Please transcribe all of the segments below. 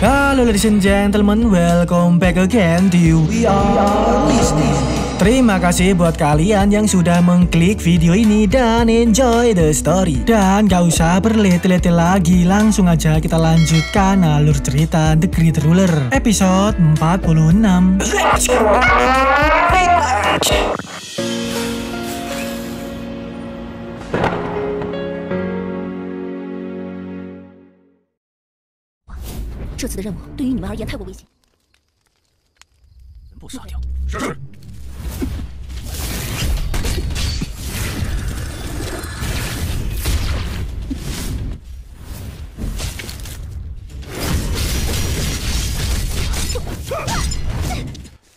Halo ladies and gentlemen, welcome back again to We Are Listening. Terima kasih buat kalian yang sudah mengklik video ini dan enjoy the story. Dan gak usah berlete-lete lagi, langsung aja kita lanjutkan alur cerita The Great Ruler episode 46. Let's go! Rematch! 这次的任务对于你们而言太过危险，全部杀掉。是。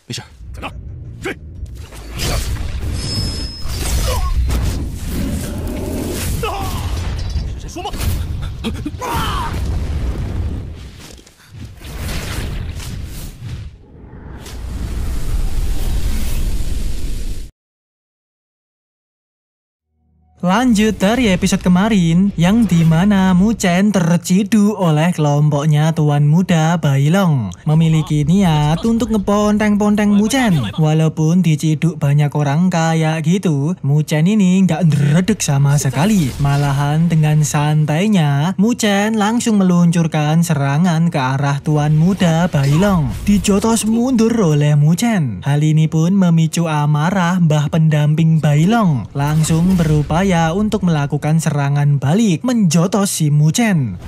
没事，在那儿，追。是谁说梦？ Lanjut dari episode kemarin, yang dimana Mu Chen terciduk oleh kelompoknya Tuan Muda Bailong. Memiliki niat untuk ngeponteng-ponteng Mu Chen. Walaupun diciduk banyak orang kayak gitu, Mu Chen ini nggak ngeredek sama sekali. Malahan dengan santainya, Mu Chen langsung meluncurkan serangan ke arah Tuan Muda Bailong. Dijotos mundur oleh Mu Chen. Hal ini pun memicu amarah mbah pendamping Bailong. Langsung berupaya untuk melakukan serangan balik menjotos si Mu Chen.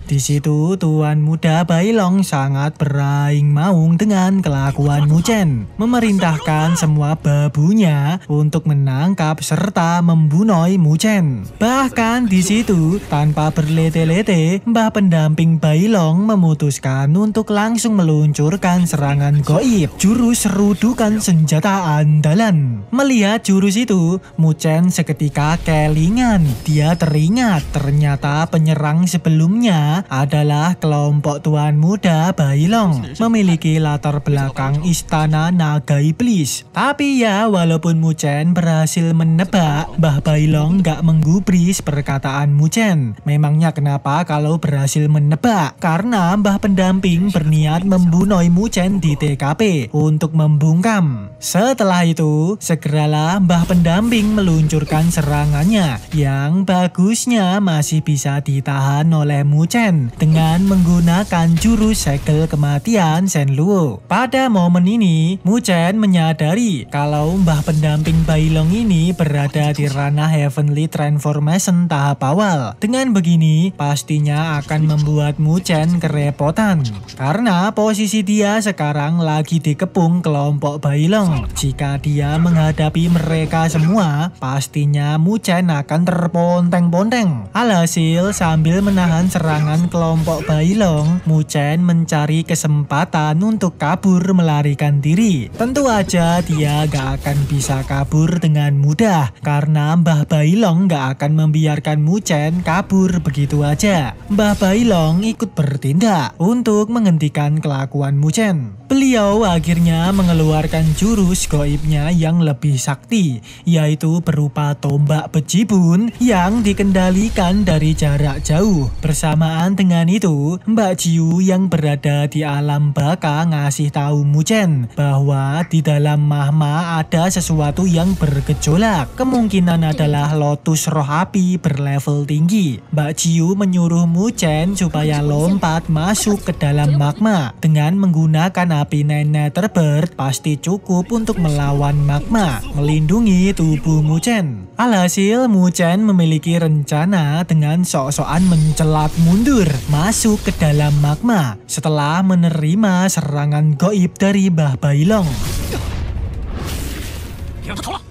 Di situ Tuan Muda Bailong sangat beraing maung dengan kelakuan Mu Chen, memerintahkan semua babunya untuk menangkap serta membunuh Mu Chen. Bahkan di situ tanpa berlete-lete, mbah pendamping Bailong memutuskan untuk langsung meluncurkan serangan goib, jurus serudukan senjata andalan. Melihat jurus itu, Mu Chen seketika kelingan. Dia teringat ternyata penyerang sebelumnya adalah kelompok Tuan Muda Bailong, memiliki latar belakang istana naga iblis. Tapi ya, walaupun Mu Chen berhasil menebak, Mbah Bailong gak menggubris perkataan Mu Chen. Memangnya kenapa kalau berhasil menebak? Karena mbah pendamping berniat membunuh Mu Chen di TKP untuk membungkam. Setelah itu, segeralah mbah pendamping meluncurkan serangannya, yang bagusnya masih bisa ditahan oleh Mu Chen dengan menggunakan jurus segel kematian Shen Luo. Pada momen ini, Mu Chen menyadari kalau mbah pendamping Bailong ini berada di ranah Heavenly Transformation tahap awal. Dengan begini, pastinya akan membuat Mu Chen kerepotan. Karena posisi dia sekarang lagi dikepung kelompok Bailong. Jika dia menghadapi mereka semua, pastinya Mu Chen akan terponteng-ponteng. Alhasil, sambil menahan serangan kelompok Bailong, Mu Chen mencari kesempatan untuk kabur melarikan diri. Tentu aja dia gak akan bisa kabur dengan mudah, karena Mbah Bailong gak akan membiarkan Mu Chen kabur begitu aja. Mbah Bailong ikut bertindak untuk menghentikan kelakuan Mu Chen. Beliau akhirnya mengeluarkan jurus goibnya yang lebih sakti, yaitu berupa tombak bejibun yang dikendalikan dari jarak jauh. Bersamaan dengan itu, Mbak Jiu yang berada di alam baka ngasih tahu Mu Chen bahwa di dalam mahma ada sesuatu yang bergejolak. Kemungkinan adalah lotus roh api berlevel tinggi. Mbak Jiu menyuruh Mu Chen supaya lompat masuk ke dalam magma. Dengan menggunakan api Nether Bird pasti cukup untuk melawan magma, melindungi tubuh Mu Chen. Alhasil, Mu Chen memiliki rencana dengan sok-sokan mencelat mundur masuk ke dalam magma setelah menerima serangan goib dari Mbah Bailong.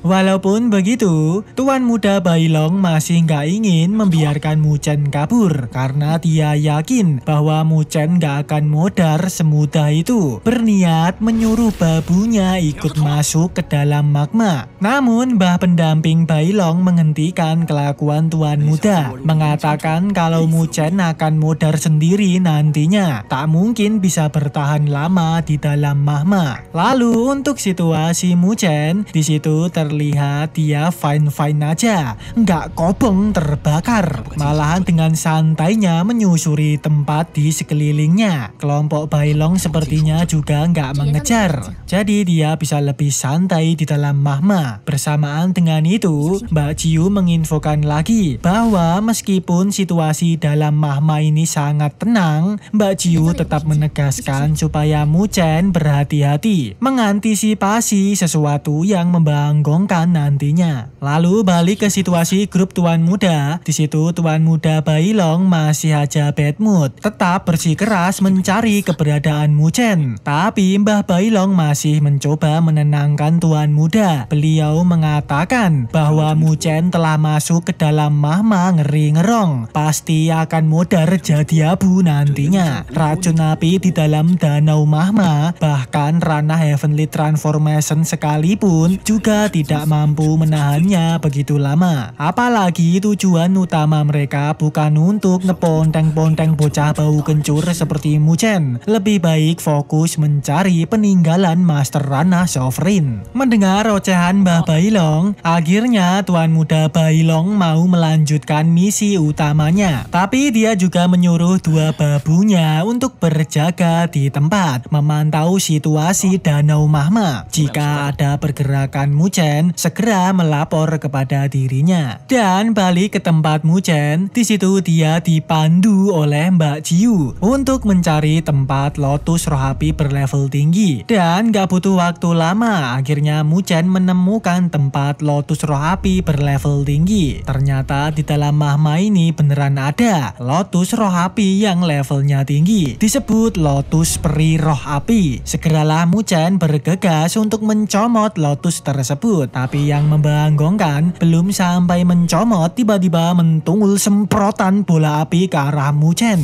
Walaupun begitu, Tuan Muda Bailong masih nggak ingin membiarkan Mu Chen kabur karena dia yakin bahwa Mu Chen nggak akan modar semudah itu. Berniat menyuruh babunya ikut masuk ke dalam magma. Namun mbah pendamping Bailong menghentikan kelakuan Tuan Muda, mengatakan kalau Mu Chen akan modar sendiri nantinya, tak mungkin bisa bertahan lama di dalam magma. Lalu untuk situasi Mu Chen di situ terlihat terlihat dia fine-fine aja, nggak kobong terbakar. Malahan dengan santainya menyusuri tempat di sekelilingnya. Kelompok Bailong sepertinya juga nggak mengejar, jadi dia bisa lebih santai di dalam mahma. Bersamaan dengan itu, Mbak Jiu menginfokan lagi bahwa meskipun situasi dalam mahma ini sangat tenang, Mbak Jiu tetap menegaskan supaya Muchen berhati-hati, mengantisipasi sesuatu yang membanggongkan nantinya. Lalu balik ke situasi grup Tuan Muda. Di situ Tuan Muda Bailong masih aja bad mood, tetap bersikeras mencari keberadaan Muchen. Tapi Mbah Bailong masih mencoba menenangkan Tuan Muda. Beliau mengatakan bahwa Muchen telah masuk ke dalam mahma ngeri-ngerong, pasti akan modar jadi abu nantinya. Racun api di dalam danau mahma, bahkan ranah Heavenly Transformation sekalipun juga tidak mampu menahannya begitu lama. Apalagi tujuan utama mereka bukan untuk ngeponteng-ponteng bocah bau kencur seperti Muchen. Lebih baik fokus mencari peninggalan Master Ranah Sovereign. Mendengar ocehan Mbah Bailong, akhirnya Tuan Muda Bailong mau melanjutkan misi utamanya. Tapi dia juga menyuruh dua babunya untuk berjaga di tempat, memantau situasi danau mahma. Jika ada pergerakan Muchen, segera melapor kepada dirinya. Dan balik ke tempat Muchen, di situ dia dipandu oleh Mbak Jiu untuk mencari tempat lotus roh api berlevel tinggi. Dan gak butuh waktu lama, akhirnya Muchen menemukan tempat lotus roh api berlevel tinggi. Ternyata di dalam mahma ini beneran ada lotus roh api yang levelnya tinggi, disebut lotus peri roh api. Segeralah Muchen bergegas untuk mencomot lotus tersebut. Tapi yang membanggongkan, belum sampai mencomot, tiba-tiba mentungul semprotan bola api ke arah Muchen.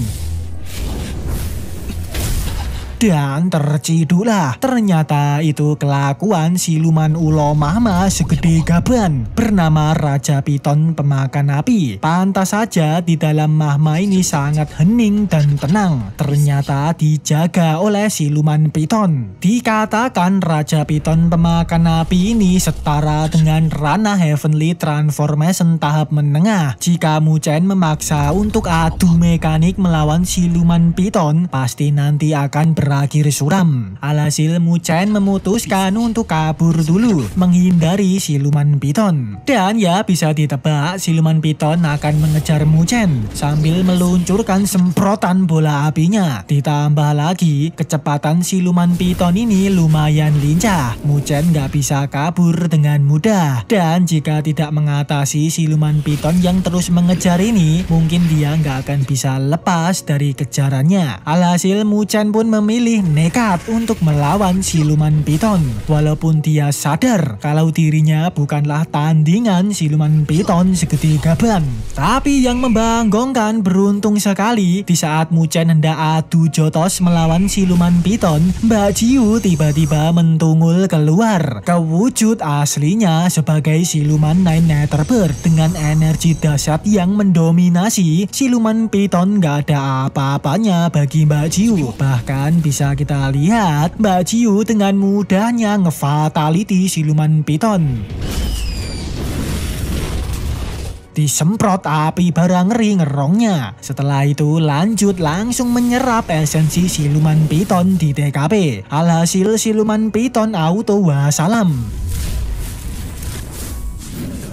Dan terciduklah, ternyata itu kelakuan siluman ulo mahma segede gaban bernama Raja Piton Pemakan Api. Pantas saja di dalam mahma ini sangat hening dan tenang, ternyata dijaga oleh siluman piton. Dikatakan Raja Piton Pemakan Api ini setara dengan ranah Heavenly Transformation tahap menengah. Jika Muchen memaksa untuk adu mekanik melawan siluman piton, pasti nanti akan berakhir suram. Alhasil Muchen memutuskan untuk kabur dulu, menghindari siluman piton. Dan ya bisa ditebak, siluman piton akan mengejar Muchen sambil meluncurkan semprotan bola apinya. Ditambah lagi, kecepatan siluman piton ini lumayan lincah. Muchen gak bisa kabur dengan mudah. Dan jika tidak mengatasi siluman piton yang terus mengejar ini, mungkin dia gak akan bisa lepas dari kejarannya. Alhasil Muchen pun memilih nekat untuk melawan siluman piton. Walaupun dia sadar kalau dirinya bukanlah tandingan siluman piton segede gaban. Tapi yang membanggongkan, beruntung sekali di saat Muchen hendak adu jotos melawan siluman piton, Mbak Jiu tiba-tiba mentungul keluar ke wujud aslinya sebagai siluman Nine Netherbird dengan energi dahsyat yang mendominasi. Siluman piton gak ada apa-apanya bagi Mbak Jiu. Bahkan bisa kita lihat Mbak Jiu dengan mudahnya ngefatality siluman piton. Disemprot api bara ngeri-ngerongnya. Setelah itu lanjut langsung menyerap esensi siluman piton di TKP. Alhasil siluman piton auto wassalam.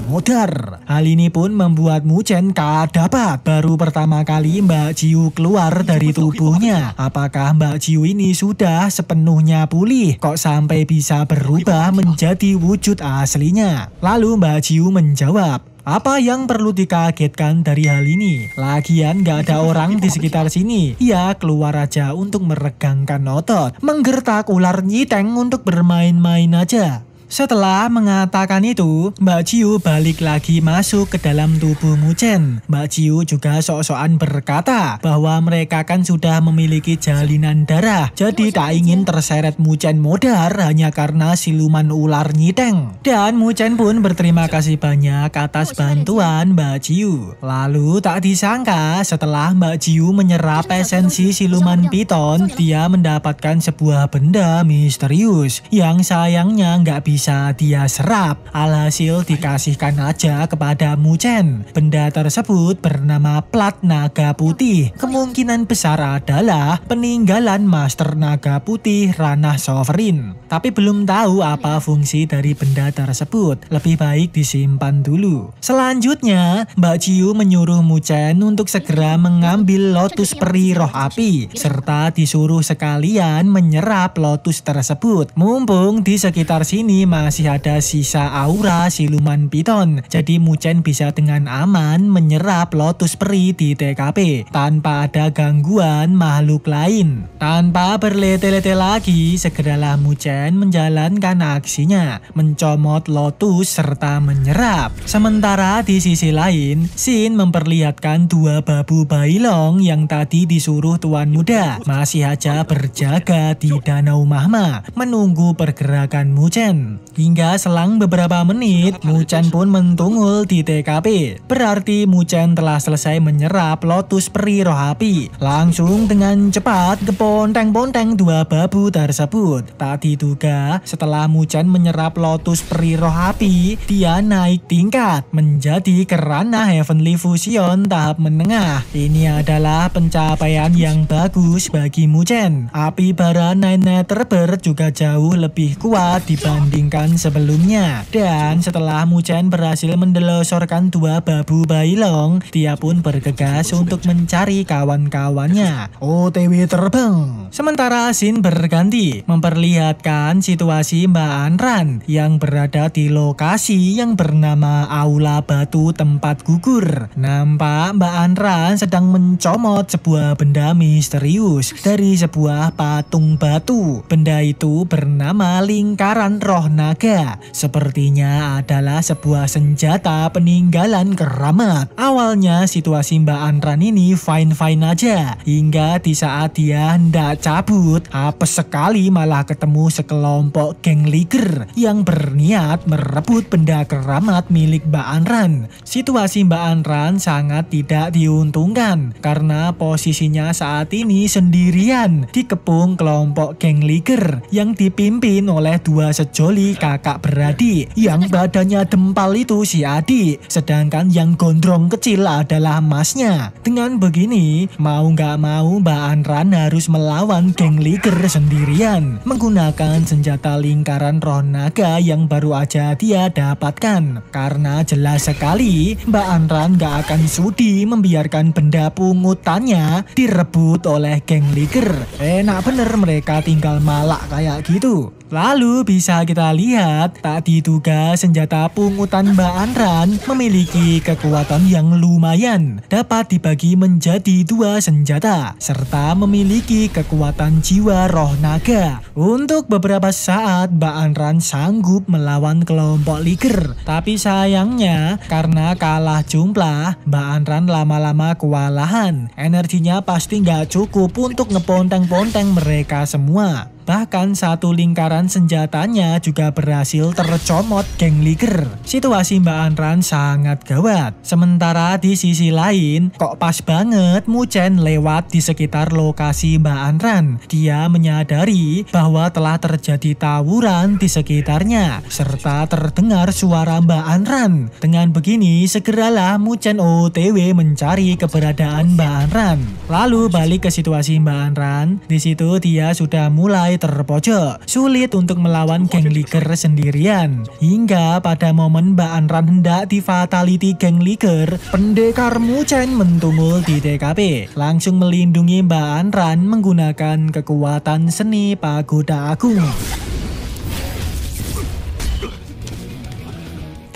Modar. Hal ini pun membuat Muchen kadapat. Baru pertama kali Mbak Jiu keluar dari tubuhnya. Apakah Mbak Jiu ini sudah sepenuhnya pulih? Kok sampai bisa berubah menjadi wujud aslinya? Lalu Mbak Jiu menjawab, apa yang perlu dikagetkan dari hal ini? Lagian gak ada orang di sekitar sini. Ya keluar aja untuk meregangkan otot, menggertak ular nyiteng untuk bermain-main aja. Setelah mengatakan itu, Mbak Jiu balik lagi masuk ke dalam tubuh Muchen. Mbak Jiu juga sok-sokan berkata bahwa mereka kan sudah memiliki jalinan darah, jadi tak ingin terseret Muchen modar hanya karena siluman ular nyiteng. Dan Muchen pun berterima kasih banyak atas bantuan Mbak Jiu. Lalu tak disangka setelah Mbak Jiu menyerap esensi siluman piton, dia mendapatkan sebuah benda misterius yang sayangnya nggak bisa bisa dia serap. Alhasil dikasihkan aja kepada Mu Chen. Benda tersebut bernama plat naga putih. Kemungkinan besar adalah peninggalan Master Naga Putih Ranah Sovereign. Tapi belum tahu apa fungsi dari benda tersebut. Lebih baik disimpan dulu. Selanjutnya, Mbak Ciu menyuruh Mu Chen untuk segera mengambil lotus peri roh api, serta disuruh sekalian menyerap lotus tersebut. Mumpung di sekitar sini masih ada sisa aura siluman piton, jadi Mu Chen bisa dengan aman menyerap lotus peri di TKP tanpa ada gangguan makhluk lain. Tanpa berlete-lete lagi, segeralah Mu Chen menjalankan aksinya, mencomot lotus serta menyerap. Sementara di sisi lain, Xin memperlihatkan dua babu bailong yang tadi disuruh Tuan Muda masih aja berjaga di Danau Mahma menunggu pergerakan Mu Chen. Hingga selang beberapa menit, Mu Chen pun mentungul di TKP. Berarti Mu Chen telah selesai menyerap lotus peri roh api. Langsung dengan cepat keponteng-ponteng dua babu tersebut. Tak diduga, setelah Mu Chen menyerap lotus peri roh api, dia naik tingkat menjadi kerana Heavenly Fusion tahap menengah. Ini adalah pencapaian yang bagus bagi Mu Chen. Api bara Nine Nether Bird juga jauh lebih kuat dibandingkan sebelumnya. Dan setelah Mu Chen berhasil mendelosorkan dua babu bailong, dia pun bergegas untuk mencari kawan-kawannya. OTW terbang. Sementara Xin berganti memperlihatkan situasi Mbak Anran yang berada di lokasi yang bernama Aula Batu Tempat Gugur. Nampak Mbak Anran sedang mencomot sebuah benda misterius dari sebuah patung batu. Benda itu bernama lingkaran roh naga. Sepertinya adalah sebuah senjata peninggalan keramat. Awalnya situasi Mbak Anran ini fine-fine aja, hingga di saat dia hendak cabut, apes sekali malah ketemu sekelompok geng liger yang berniat merebut benda keramat milik Mbak Anran. Situasi Mbak Anran sangat tidak diuntungkan karena posisinya saat ini sendirian dikepung kelompok geng liger yang dipimpin oleh dua sejoli kakak beradik. Yang badannya dempal itu si adik, sedangkan yang gondrong kecil adalah masnya. Dengan begini, mau nggak mau Mbak Anran harus melawan geng liger sendirian menggunakan senjata lingkaran roh naga yang baru aja dia dapatkan. Karena jelas sekali Mbak Anran gak akan sudi membiarkan benda pungutannya direbut oleh geng liger. Enak bener mereka tinggal malak kayak gitu. Lalu bisa kita lihat, tak diduga senjata pungutan Mbak Anran memiliki kekuatan yang lumayan. Dapat dibagi menjadi dua senjata, serta memiliki kekuatan jiwa roh naga. Untuk beberapa saat Mbak Anran sanggup melawan kelompok liger. Tapi sayangnya, karena kalah jumlah, Mbak Anran lama-lama kewalahan. Energinya pasti nggak cukup untuk ngeponteng-ponteng mereka semua. Bahkan satu lingkaran senjatanya juga berhasil tercomot geng liger. Situasi Mbak Anran sangat gawat. Sementara di sisi lain, kok pas banget Mu Chen lewat di sekitar lokasi Mbak Anran. Dia menyadari bahwa telah terjadi tawuran di sekitarnya, serta terdengar suara Mbak Anran. Dengan begini, segeralah Mu Chen OTW mencari keberadaan Mbak Anran. Lalu balik ke situasi Mbak Anran. Di situ dia sudah mulai terpojok, sulit untuk melawan geng liger sendirian. Hingga pada momen Mbak Anran hendak di fatality geng liger, pendekar Mu Chen mentungul di TKP, langsung melindungi Mbak Anran menggunakan kekuatan seni pagoda agung.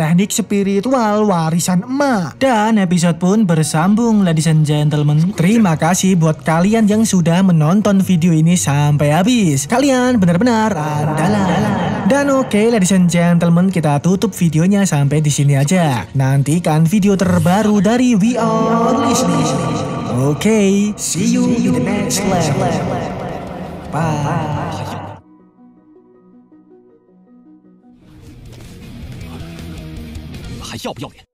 Teknik spiritual warisan emak. Dan episode pun bersambung, ladies and gentlemen. Terima kasih buat kalian yang sudah menonton video ini sampai habis. Kalian benar-benar andalan. Dan oke, ladies and gentlemen, kita tutup videonya sampai di sini aja. Nantikan video terbaru dari We Are Listening. Oke, see you in the next level. Bye. 还要不要脸？